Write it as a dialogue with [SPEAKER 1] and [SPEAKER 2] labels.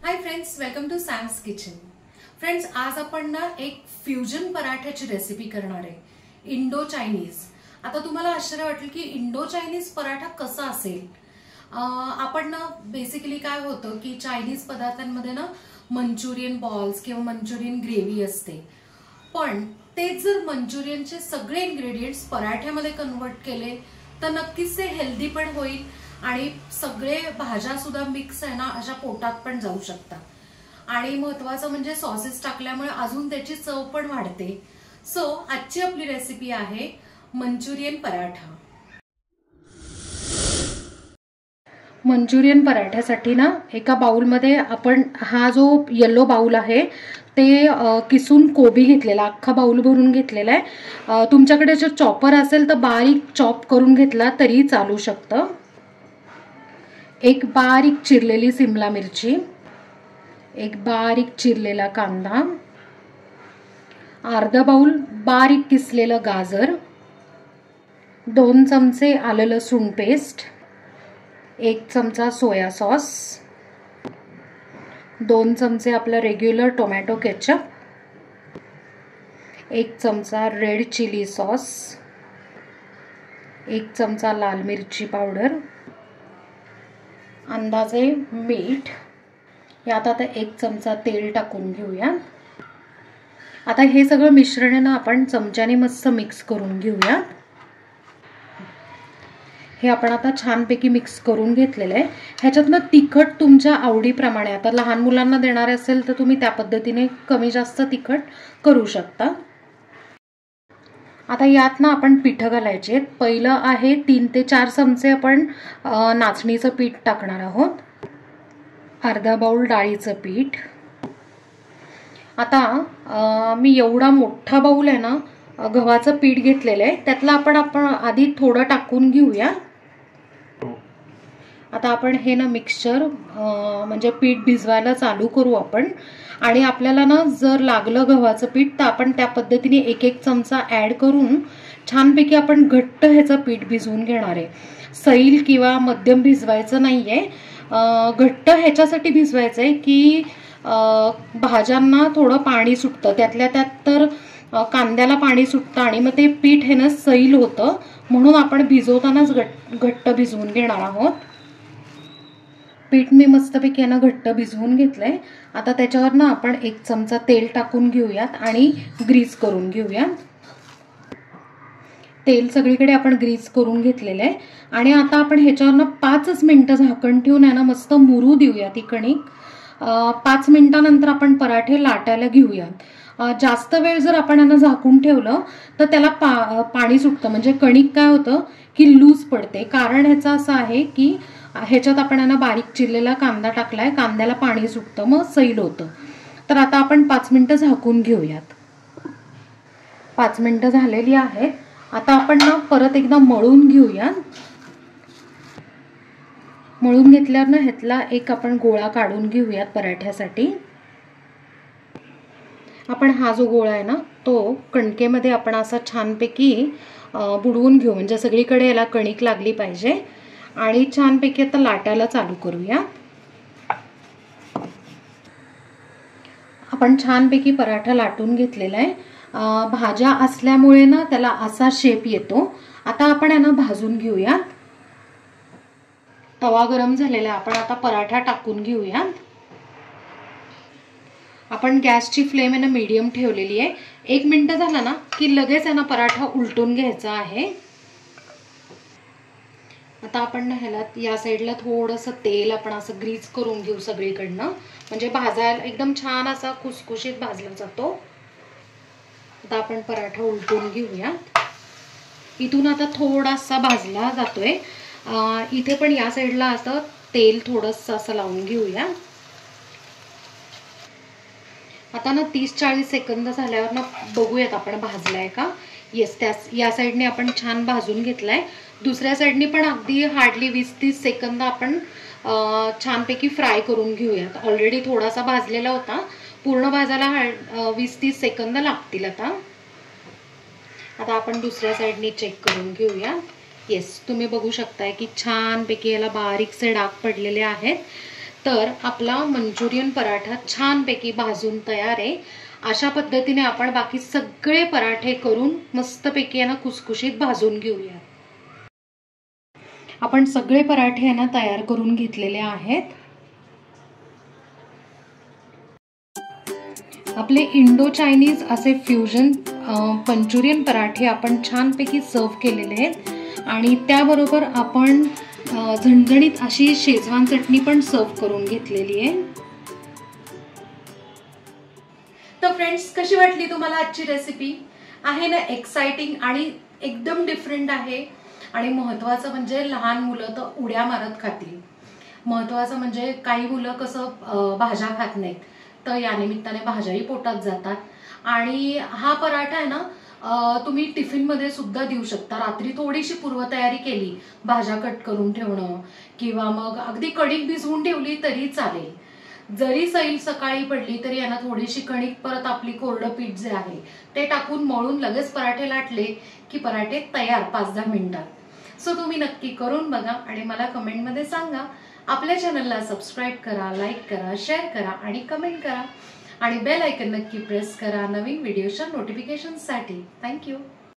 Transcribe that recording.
[SPEAKER 1] High friends, welcome to Sam's kitchen. Friends, आज आपण ना एक फ्युजन पराठ्याची रेसिपी करणार आहे, इंडो चायनीज। आता तुम्हाला आश्चर्य वाटेल की इंडो चायनीज पराठा कसा असेल। आपण ना बेसिकली काय होतं की चायनीज पदार्थांमध्ये ना मंचुरियन बॉल्स किंवा मंचुरियन ग्रेव्ही असते, पण तेच जर मंचुरियनचे सगळे इन्ग्रेडियंट्स पराठ्यामध्ये कन्वर्ट केले तर नक्कीच ते हेल्दी पण होईल आणि सगळे भाज्या सुद्धा मिक्स आहे ना अशा पोटात पण जाऊ शकतात। आणि महत्त्वाचं म्हणजे सॉसेस टाकल्यामुळे अजून त्याची चव पण वाढते। सो आजची आपली रेसिपी आहे मंचुरियन पराठा। मंचुरियन पराठ्यासाठी ना एका बाउलमध्ये आपण हा जो येलो बाउल आहे ते किसून कोबी घेतलेला, अख्खा बाउल भरून घेतलेला आहे। तुमच्याकडे जर चॉपर असेल तर बारीक चॉप करून घेतला तरी चालू शकतं। एक बारीक चिरलेली सिमला मिरची, एक बारीक चिरलेला कांदा, अर्धा बाउल बारीक किसलेलं गाजर, 2 चमचे आलं लसूण पेस्ट, 1 चमचा सोया सॉस, 2 चमचे आपलं रेग्युलर टोमॅटो केचप, 1 चमचा रेड चिली सॉस, 1 चमचा लाल मिरची पावडर, अंदाजे मीठ। यात आता 1 चमचा तेल टाकून घेऊया। आता हे सगळं मिश्रण ना आपण चमच्याने मस्त मिक्स करून घेऊया। हे आपण आता छानपैकी मिक्स करून घेतलेलं आहे। ह्याच्यातनं तिखट तुमच्या आवडीप्रमाणे, आता लहान मुलांना देणार असेल तर तुम्ही त्या पद्धतीने कमी जास्त तिखट करू शकता। आता यात ना आपण पीठ घालायचे। पहिलं आहे 3 ते 4 चमचे आपण नाचणीचं पीठ टाकणार आहोत, अर्धा बाउल डाळीचं पीठ। आता मी एवढा मोठा बाउल आहे ना गव्हाचं पीठ घेतलेलं आहे, त्यातलं आपण आधी थोडं टाकून घेऊया। आता आपण हे ना मिक्सचर म्हणजे पीठ भिजवायला चालू करू आपण। आणि आपल्याला ना जर लागलं गव्हाचं पीठ तर आपण त्या पद्धतीने 1-1 चमचा ऍड करून छानपैकी आपण घट्ट ह्याचं पीठ भिजवून घेणार आहे। सैल किंवा मध्यम भिजवायचं नाहीये, घट्ट ह्याच्यासाठी भिजवायचं आहे की भाज्यांना थोडं पाणी सुटतं, त्यातल्या त्यात तर कांद्याला पाणी सुटतं आणि मग ते पीठ हे ना सैल होतं, म्हणून आपण भिजवतानाच घट्ट भिजवून घेणार आहोत। पीठ मी मस्तपैकी ना घट्ट भिजवून घेतलंय। आता त्याच्यावर ना आपण 1 चमचा तेल टाकून घेऊयात आणि ग्रीस करून घेऊयात। तेल सगळीकडे आपण ग्रीस करून घेतलेलं आहे आणि आता आपण ह्याच्यावर ना 5 मिनिटं झाकण ठेवून आहे ना मस्त मुरू देऊया ती कणिक। 5 मिनिटांनंतर आपण पराठे लाटायला घेऊयात। जास्त वेळ जर आपण यांना झाकून ठेवलं तर त्याला पाणी सुटतं, म्हणजे कणिक काय होतं की लूज पडते। कारण ह्याचं असं आहे की ह्याच्यात आपण यांना बारीक चिरलेला कांदा टाकलाय, कांद्याला पाणी सुटतं मग सैल होतं। तर आता आपण 5 मिनिटं झाकून घेऊयात। 5 मिनिटं झालेली आहेत। आता आपण ना परत एकदा मळून घेऊया। मळून घेतल्यावर ना ह्यातला एक आपण गोळा काढून घेऊयात पराठ्यासाठी। आपण हा जो गोळा आहे ना तो कणकेमध्ये आपण असा छानपैकी बुडवून घेऊ, म्हणजे सगळीकडे याला कणिक लागली पाहिजे। आणि छानपैकी आता लाटायला चालू करूया। आपण छानपैकी पराठा लाटून घेतलेला आहे। भाज्या असल्यामुळे ना त्याला असा शेप येतो। आता आपण यांना भाजून घेऊया। तवा गरम झालेला आहे, आपण आता पराठा टाकून घेऊया। आपण गॅसची फ्लेम आहे ना मीडियम ठेवलेली आहे। 1 मिनिट झाला ना की लगेच यांना पराठा उलटून घ्यायचा आहे। आता आपण ह्याला या साईडला थोडंसं तेल आपण असं ग्रीस करून घेऊ सगळीकडनं, म्हणजे भाजायला एकदम छान असा खुसखुशीत भाजला जातो। आता आपण पराठा उलटून घेऊया। इथून आता थोडासा भाजला जातोय, इथे पण या साईडला असं तेल थोडंसं असं लावून घेऊया। आता ना 30-40 सेकंद झाल्यावर ना बघूयात आपण भाजलाय का। येस, या साईडने आपण छान भाजून घेतलाय। दुसऱ्या साईडने पण अगदी हार्डली 20-30 सेकंद आपण छानपैकी फ्राय करून घेऊयात। ऑलरेडी थोडासा भाजलेला होता, पूर्ण भाजायला 20-30 सेकंद लागतील। आता आपण दुसऱ्या साईडने चेक करून घेऊया। येस, तुम्ही बघू शकताय की छानपैकी याला बारीकसे डाग पडलेले आहेत। तर आपला मंचुरियन पराठा छानपैकी भाजून तयार आहे। अशा पद्धतीने आपण बाकी सगळे पराठे करून मस्तपैकी यांना कुसकुशीत भाजून घेऊया। आपण सगळे पराठे यांना तयार करून घेतलेले आहेत। आपले इंडो चायनीज असे फ्युजन मंचुरियन पराठे आपण छानपैकी सर्व केलेले आहेत आणि त्याबरोबर आपण झणझणीत अशी शेजवान चटणी पण सर्व करून घेतलेली आहे। तर फ्रेंड्स, कशी वाटली तुम्हाला आजची रेसिपी? आहे ना एक्साइटिंग आणि एकदम डिफरंट आहे। आणि महत्त्वाचं म्हणजे लहान मुलं तर उड्या मारत खातील। महत्त्वाचं म्हणजे काही मुलं कसं भाज्या खात नाहीत, तर या निमित्ताने भाज्याही पोटात जातात। आणि हा पराठा आहे ना तुम्ही टिफिन मध्ये सुद्धा देऊ शकता। रात्री थोडीशी पूर्वतयारी केली, भाज्या कट करून ठेवणं किंवा मग अगदी कणिक भिजवून ठेवली तरी चालेल। जरी सैल सकाळी पडली तरी यांना थोडीशी कणिक परत आपली कोरडं पीठ जे आहे ते टाकून मळून लगेच पराठे लाटले की पराठे तयार 5-10 मिनिटात। सो तुम्ही नक्की करून बघा आणि मला कमेंटमध्ये सांगा। आपल्या चॅनलला सबस्क्राईब करा, लाईक करा, शेअर करा आणि कमेंट करा आणि बेल आयकॉन नक्की प्रेस करा नवीन व्हिडिओच्या नोटिफिकेशनसाठी। थँक्यू।